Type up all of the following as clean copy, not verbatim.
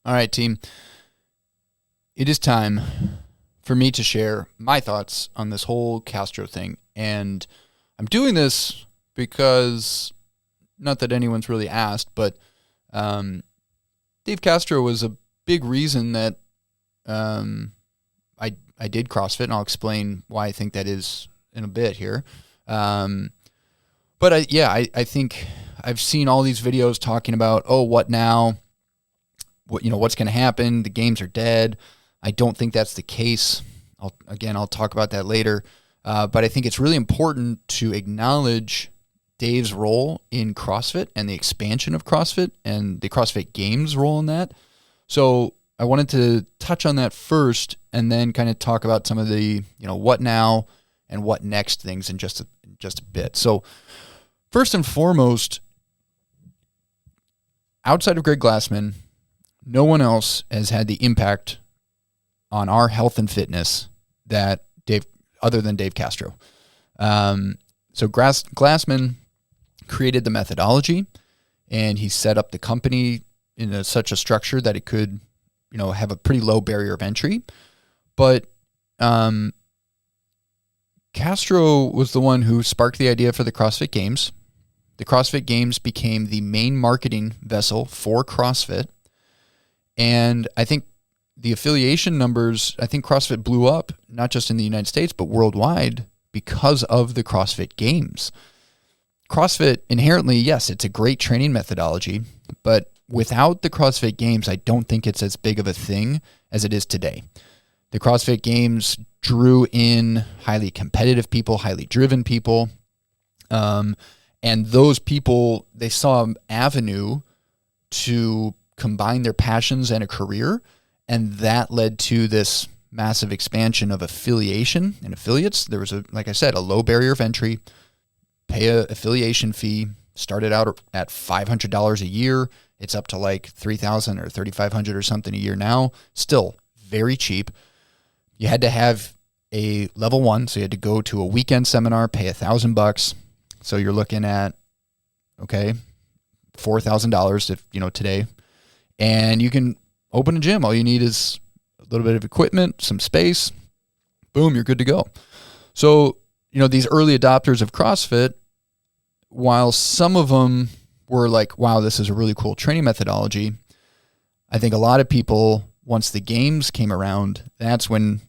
All right, team. It is time for me to share my thoughts on this whole Castro thing. And I'm doing this because, not that anyone's really asked, but Dave Castro was a big reason that I did CrossFit, and I'll explain why I think that is in a bit here. But I think I've seen all these videos talking about, oh, what now? What's going to happen? The games are dead. I don't think that's the case. I'll talk about that later. But I think it's really important to acknowledge Dave's role in CrossFit and the expansion of CrossFit and the CrossFit Games role in that. So I wanted to touch on that first and then kind of talk about some of the, what now and what next things in just a bit. So first and foremost, outside of Greg Glassman, no one else has had the impact on our health and fitness other than Dave Castro. So Glassman created the methodology, and he set up the company in such a structure that it could, have a pretty low barrier of entry. But Castro was the one who sparked the idea for the CrossFit Games. The CrossFit Games became the main marketing vessel for CrossFit. And I think the affiliation numbers, I think CrossFit blew up, not just in the United States, but worldwide because of the CrossFit Games. CrossFit inherently, yes, it's a great training methodology, but without the CrossFit Games, I don't think it's as big of a thing as it is today. The CrossFit Games drew in highly competitive people, highly driven people, and those people, they saw an avenue to combine their passions and a career, and that led to this massive expansion of affiliation and affiliates. There was, like I said, a low barrier of entry, pay an affiliation fee, started out at $500 a year. It's up to like $3,000 or $3,500 or something a year now. Still very cheap. You had to have a level 1, so you had to go to a weekend seminar, pay $1,000. So you're looking at, $4,000 if, today. And you can open a gym. All you need is a little bit of equipment, some space. Boom, you're good to go. So, these early adopters of CrossFit, while some of them were like, wow, this is a really cool training methodology, I think a lot of people, once the games came around, that's when,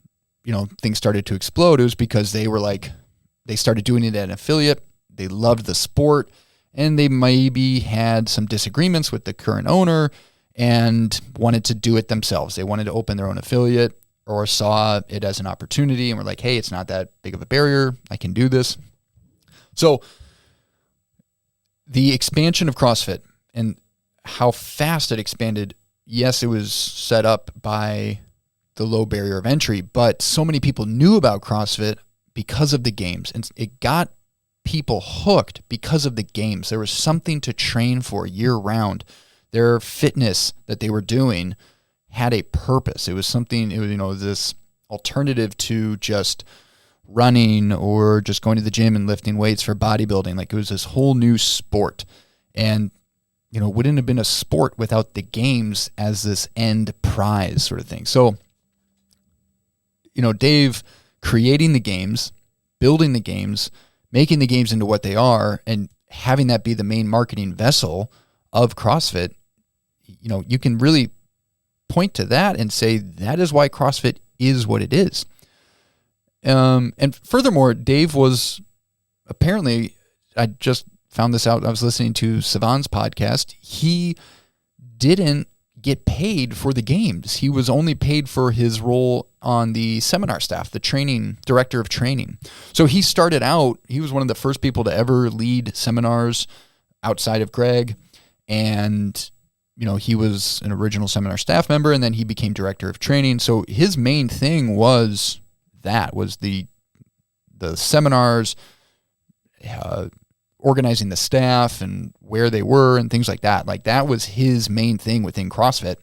things started to explode. It was because they started doing it at an affiliate. They loved the sport, and they maybe had some disagreements with the current owner and wanted to do it themselves. They wanted to open their own affiliate or saw it as an opportunity and were like, hey, it's not that big of a barrier. I can do this. So the expansion of CrossFit and how fast it expanded, yes, it was set up by the low barrier of entry, but so many people knew about CrossFit because of the games, and it got people hooked because of the games. There was something to train for year round. Their fitness that they were doing had a purpose. It was something, this alternative to just running or just going to the gym and lifting weights for bodybuilding. Like, it was this whole new sport. And, wouldn't have been a sport without the games as this end prize sort of thing. So, Dave creating the games, building the games, making the games into what they are, and having that be the main marketing vessel of CrossFit, you can really point to that and say that is why CrossFit is what it is. And furthermore, Dave was apparently, I just found this out, I was listening to Savan's podcast, he didn't get paid for the games. He was only paid for his role on the seminar staff, the director of training. So he started out, he was one of the first people to ever lead seminars outside of Greg. And, he was an original seminar staff member, and then he became director of training. So his main thing was the seminars, organizing the staff and where they were and things like that. Like, that was his main thing within CrossFit.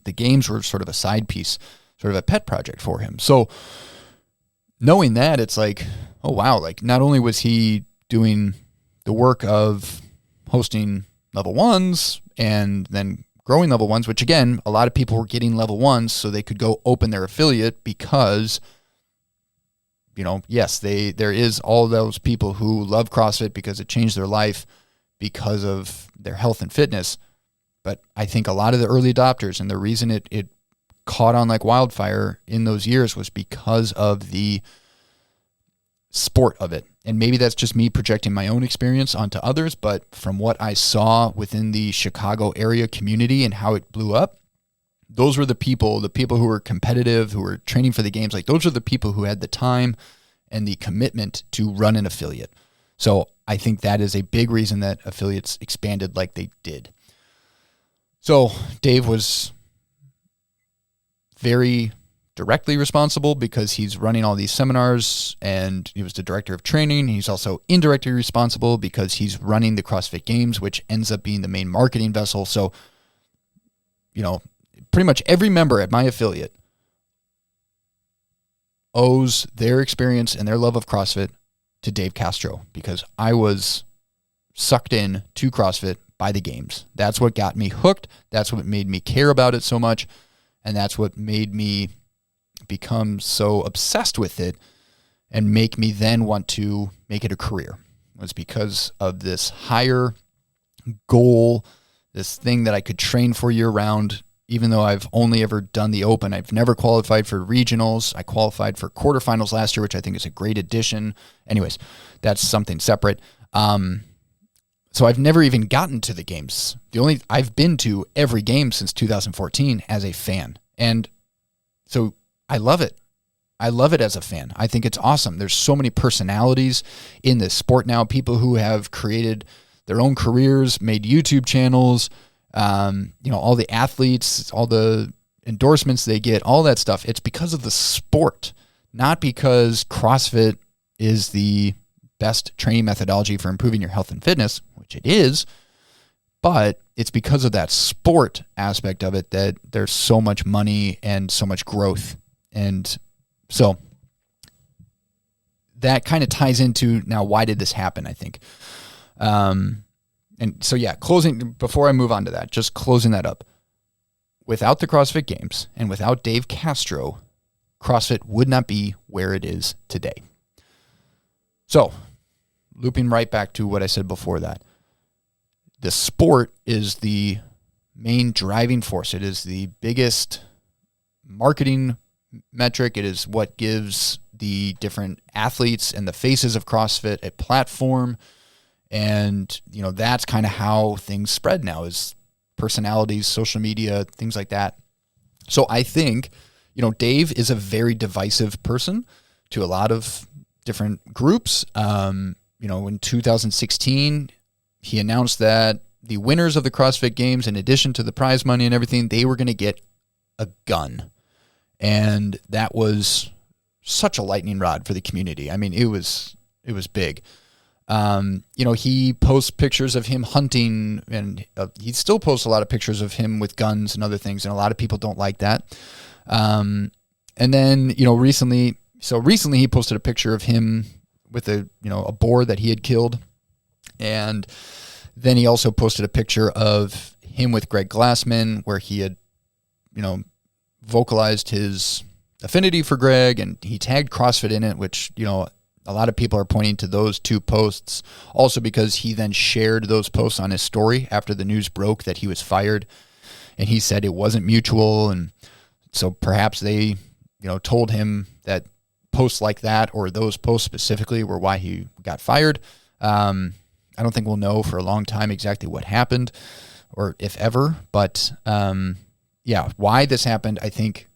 The games were sort of a side piece, sort of a pet project for him. So knowing that, it's like, oh wow, like not only was he doing the work of hosting level 1s and then growing level ones, which again, a lot of people were getting level ones so they could go open their affiliate because, yes, there is all those people who love CrossFit because it changed their life because of their health and fitness. But I think a lot of the early adopters, and the reason it caught on like wildfire in those years was because of the sport of it. And maybe that's just me projecting my own experience onto others, but from what I saw within the Chicago area community and how it blew up, those were the people who were competitive, who were training for the games. Like, those are the people who had the time and the commitment to run an affiliate. So I think that is a big reason that affiliates expanded like they did. So Dave was very directly responsible because he's running all these seminars and he was the director of training. He's also indirectly responsible because he's running the CrossFit Games, which ends up being the main marketing vessel. So, pretty much every member at my affiliate owes their experience and their love of CrossFit to Dave Castro, because I was sucked in to CrossFit by the games. That's what got me hooked. That's what made me care about it so much. And that's what made me become so obsessed with it and make me then want to make it a career. It was because of this higher goal, this thing that I could train for year round. Even though I've only ever done the open, I've never qualified for regionals. I qualified for quarterfinals last year, which I think is a great addition. Anyways, that's something separate. So I've never even gotten to the games. I've been to every game since 2014 as a fan. And so I love it. I love it as a fan. I think it's awesome. There's so many personalities in this sport now, people who have created their own careers, made YouTube channels, all the athletes, all the endorsements they get, all that stuff. It's because of the sport, not because CrossFit is the best training methodology for improving your health and fitness, which it is, but it's because of that sport aspect of it that there's so much money and so much growth. And so that kind of ties into now, why did this happen, I think. And so, closing, before I move on to that, just closing that up. Without the CrossFit Games and without Dave Castro, CrossFit would not be where it is today. So, looping right back to what I said before that, the sport is the main driving force. It is the biggest marketing metric. It is what gives the different athletes and the faces of CrossFit a platform. And, that's kind of how things spread now, is personalities, social media, things like that. So I think, Dave is a very divisive person to a lot of different groups. In 2016, he announced that the winners of the CrossFit Games, in addition to the prize money and everything, they were going to get a gun. And that was such a lightning rod for the community. I mean, it was big. He posts pictures of him hunting, and he still posts a lot of pictures of him with guns and other things, and a lot of people don't like that. And then, recently he posted a picture of him with a boar that he had killed. And then he also posted a picture of him with Greg Glassman, where he had, vocalized his affinity for Greg, and he tagged CrossFit in it, which, a lot of people are pointing to those two posts also because he then shared those posts on his story after the news broke that he was fired. And he said it wasn't mutual. And so perhaps they, told him that posts like that, or those posts specifically, were why he got fired. I don't think we'll know for a long time exactly what happened, or if ever. But why this happened, I think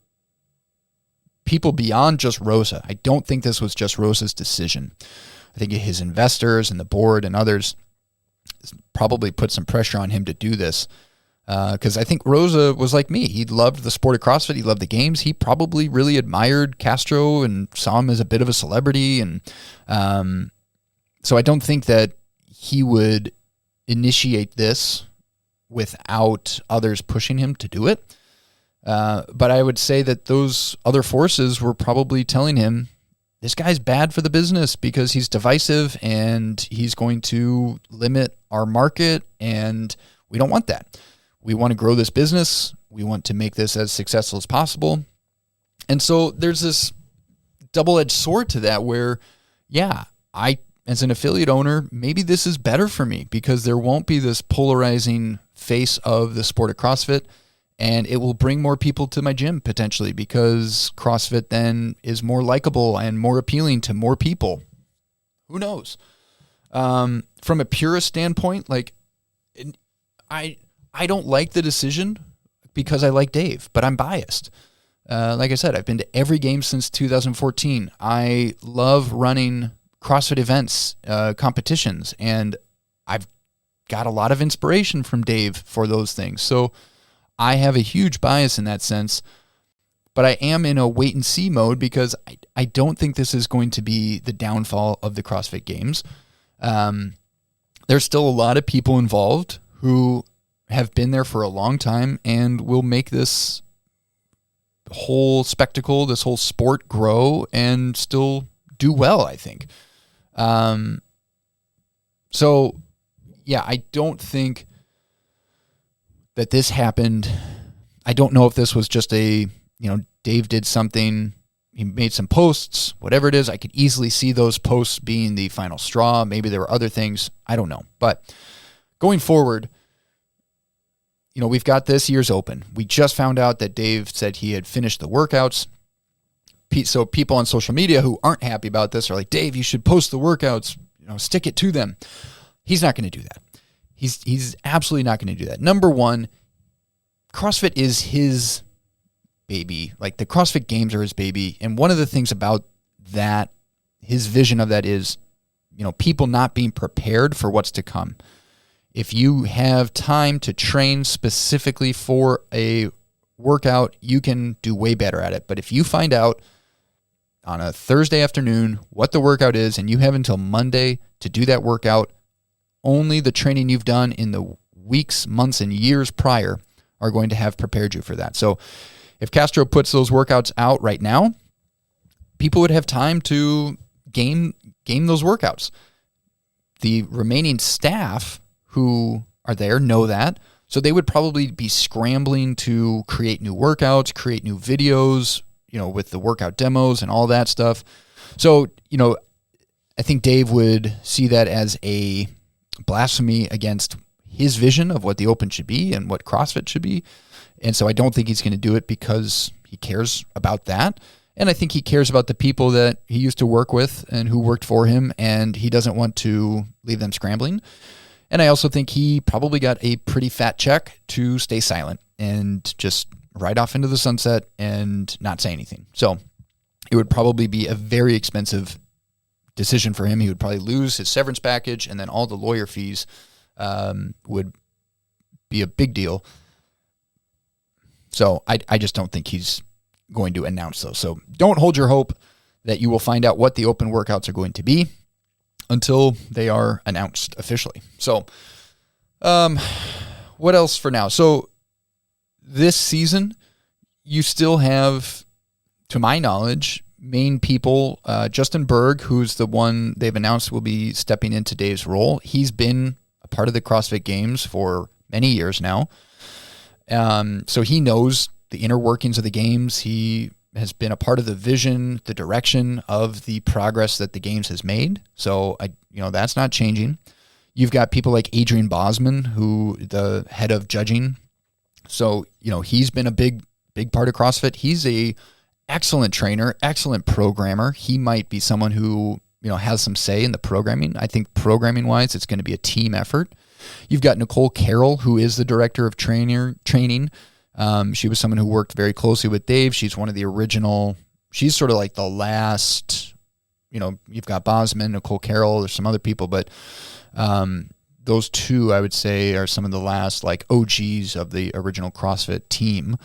people beyond just Rosa. I don't think this was just Rosa's decision. I think his investors and the board and others probably put some pressure on him to do this. Because I think Rosa was like me. He loved the sport of CrossFit. He loved the games. He probably really admired Castro and saw him as a bit of a celebrity. And so I don't think that he would initiate this without others pushing him to do it. But I would say that those other forces were probably telling him, this guy's bad for the business because he's divisive and he's going to limit our market, and we don't want that. we want to grow this business. We want to make this as successful as possible. And so there's this double-edged sword to that where, yeah, I, as an affiliate owner, maybe this is better for me because there won't be this polarizing face of the sport of CrossFit, and it will bring more people to my gym potentially because CrossFit then is more likable and more appealing to more people. Who knows? From a purist standpoint, like I don't like the decision because I like Dave, but I'm biased. Like I said, I've been to every game since 2014. I love running CrossFit events, competitions, and I've got a lot of inspiration from Dave for those things. So I have a huge bias in that sense, but I am in a wait and see mode because I don't think this is going to be the downfall of the CrossFit Games. There's still a lot of people involved who have been there for a long time and will make this whole spectacle, this whole sport grow and still do well, I think. So yeah, I don't think that this happened. I don't know if this was just Dave did something, he made some posts, whatever it is. I could easily see those posts being the final straw. Maybe there were other things. I don't know. But going forward, we've got this year's open. We just found out that Dave said he had finished the workouts. So people on social media who aren't happy about this are like, Dave, you should post the workouts, stick it to them. He's not going to do that. He's absolutely not going to do that. Number one, CrossFit is his baby. Like the CrossFit Games are his baby. And one of the things about that, his vision of that is, people not being prepared for what's to come. If you have time to train specifically for a workout, you can do way better at it. But if you find out on a Thursday afternoon what the workout is and you have until Monday to do that workout, only the training you've done in the weeks, months, and years prior are going to have prepared you for that. So if Castro puts those workouts out right now, people would have time to game those workouts. The remaining staff who are there know that, so they would probably be scrambling to create new workouts, create new videos, with the workout demos and all that stuff. So, I think Dave would see that as a blasphemy against his vision of what the Open should be and what CrossFit should be. And so I don't think he's going to do it because he cares about that. And I think he cares about the people that he used to work with and who worked for him, and he doesn't want to leave them scrambling. And I also think he probably got a pretty fat check to stay silent and just ride off into the sunset and not say anything. So it would probably be a very expensive decision for him. He would probably lose his severance package, and then all the lawyer fees would be a big deal. So I just don't think he's going to announce those. So don't hold your hope that you will find out what the open workouts are going to be until they are announced officially. So what else for now? So this season, you still have, to my knowledge, main people, Justin Berg, who's the one they've announced will be stepping into Dave's role. He's been a part of the CrossFit Games for many years now. So he knows the inner workings of the games. He has been a part of the vision, the direction of the progress that the games has made. So that's not changing. You've got people like Adrian Bosman, who the head of judging. So, he's been a big part of CrossFit. He's a excellent trainer, excellent programmer. He might be someone who, has some say in the programming. I think programming wise, it's going to be a team effort. You've got Nicole Carroll, who is the director of training. She was someone who worked very closely with Dave. She's one of the original, she's sort of like the last, you've got Bosman, Nicole Carroll, there's some other people, but those two, I would say, are some of the last like OGs of the original CrossFit team.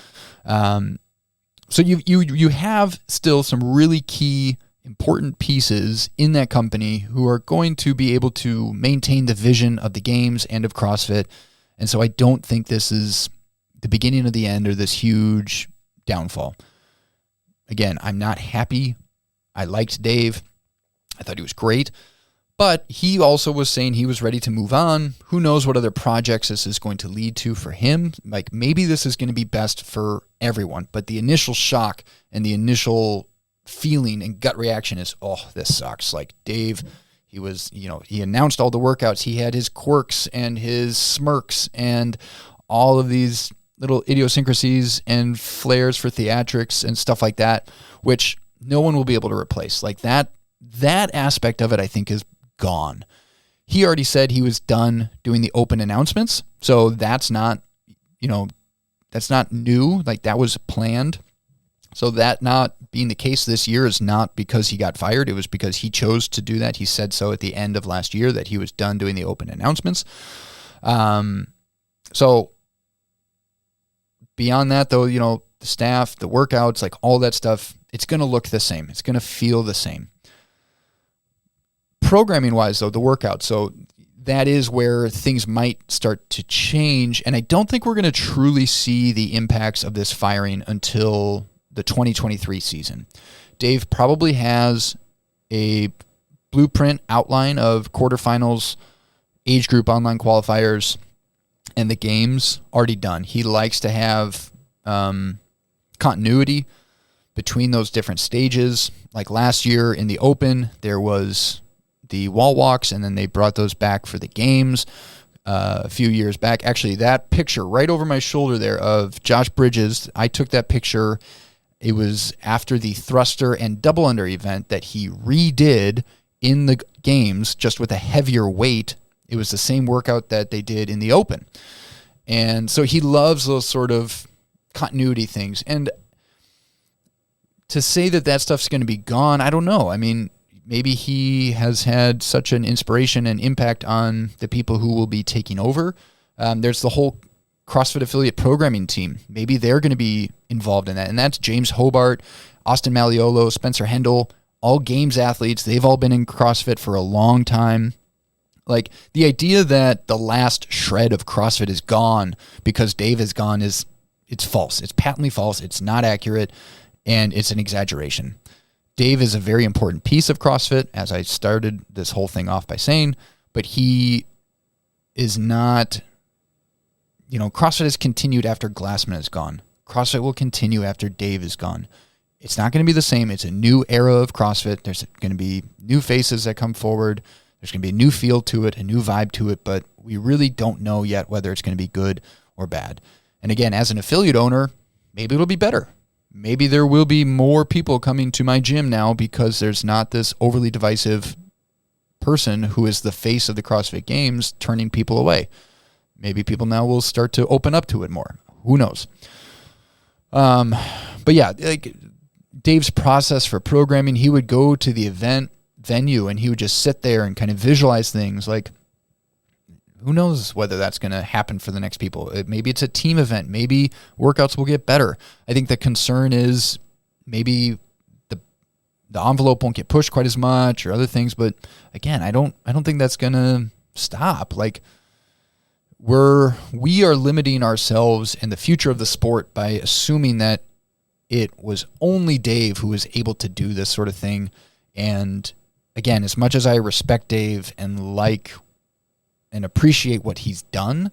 So you have still some really key, important pieces in that company who are going to be able to maintain the vision of the games and of CrossFit. And so I don't think this is the beginning of the end or this huge downfall. Again, I'm not happy. I liked Dave. I thought he was great. But he also was saying he was ready to move on. Who knows what other projects this is going to lead to for him? Like, maybe this is going to be best for everyone. But the initial shock and the initial feeling and gut reaction is, oh, this sucks. Like, Dave, he was, he announced all the workouts. He had his quirks and his smirks and all of these little idiosyncrasies and flares for theatrics and stuff like that, which no one will be able to replace. Like, that aspect of it, I think, is gone. He already said he was done doing the open announcements. So that's not, that's not new. Like, that was planned. So that not being the case this year is not because he got fired. It was because he chose to do that. He said so at the end of last year that he was done doing the open announcements. So beyond that, though, the staff, the workouts, like all that stuff, it's going to look the same. It's going to feel the same. Programming-wise, though, the workout, so that is where things might start to change, and I don't think we're going to truly see the impacts of this firing until the 2023 season. Dave probably has a blueprint outline of quarterfinals, age group online qualifiers, and the games already done. He likes to have continuity between those different stages. Like last year in the Open, there was the wall walks, and then they brought those back for the games a few years back. Actually, that picture right over my shoulder there of Josh Bridges, I took that picture. It was after the thruster and double under event that he redid in the games, just with a heavier weight. It was the same workout that they did in the Open. And so he loves those sort of continuity things. And to say that stuff's going to be gone, I don't know. I mean, maybe he has had such an inspiration and impact on the people who will be taking over. There's the whole CrossFit affiliate programming team. Maybe they're going to be involved in that. And that's James Hobart, Austin Maliolo, Spencer Hendel, all games athletes. They've all been in CrossFit for a long time. Like, the idea that the last shred of CrossFit is gone because Dave is gone it's false. It's patently false. It's not accurate, and it's an exaggeration. Dave is a very important piece of CrossFit, as I started this whole thing off by saying, but he is not, CrossFit has continued after Glassman is gone. CrossFit will continue after Dave is gone. It's not going to be the same. It's a new era of CrossFit. There's going to be new faces that come forward. There's going to be a new feel to it, a new vibe to it, but we really don't know yet whether it's going to be good or bad. And again, as an affiliate owner, maybe it'll be better. Maybe there will be more people coming to my gym now because there's not this overly divisive person who is the face of the CrossFit Games turning people away. Maybe people now will start to open up to it more. Who knows? But yeah, like Dave's process for programming, he would go to the event venue and he would just sit there and kind of visualize things. Like, who knows whether that's going to happen for the next people? Maybe it's a team event. Maybe workouts will get better. I think the concern is maybe the envelope won't get pushed quite as much or other things. But again, I don't think that's going to stop. Like, we are limiting ourselves and the future of the sport by assuming that it was only Dave who was able to do this sort of thing. And again, as much as I respect Dave and like and appreciate what he's done,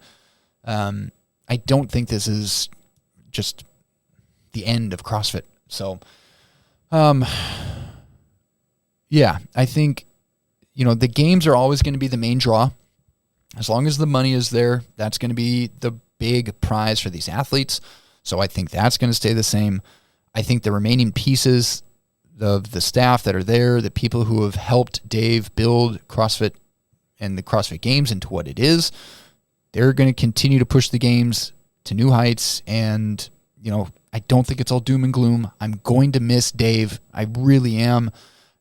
I don't think this is just the end of CrossFit. So, yeah, I think, the games are always going to be the main draw. As long as the money is there, that's going to be the big prize for these athletes. So I think that's going to stay the same. I think the remaining pieces of the staff that are there, the people who have helped Dave build CrossFit and the CrossFit Games into what it is, they're going to continue to push the games to new heights. And, I don't think it's all doom and gloom. I'm going to miss Dave. I really am.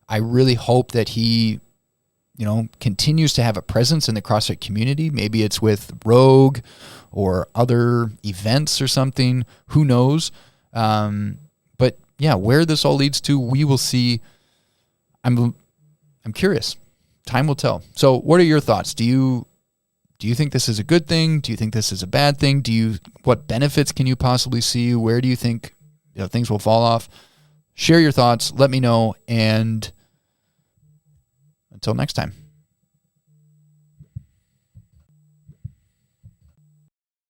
I really hope that he, continues to have a presence in the CrossFit community. Maybe it's with Rogue or other events or something. Who knows? But yeah, where this all leads to, we will see. I'm curious. Time will tell. So what are your thoughts? Do you think this is a good thing? Do you think this is a bad thing? What benefits can you possibly see? Where do you think things will fall off? Share your thoughts. Let me know. And until next time.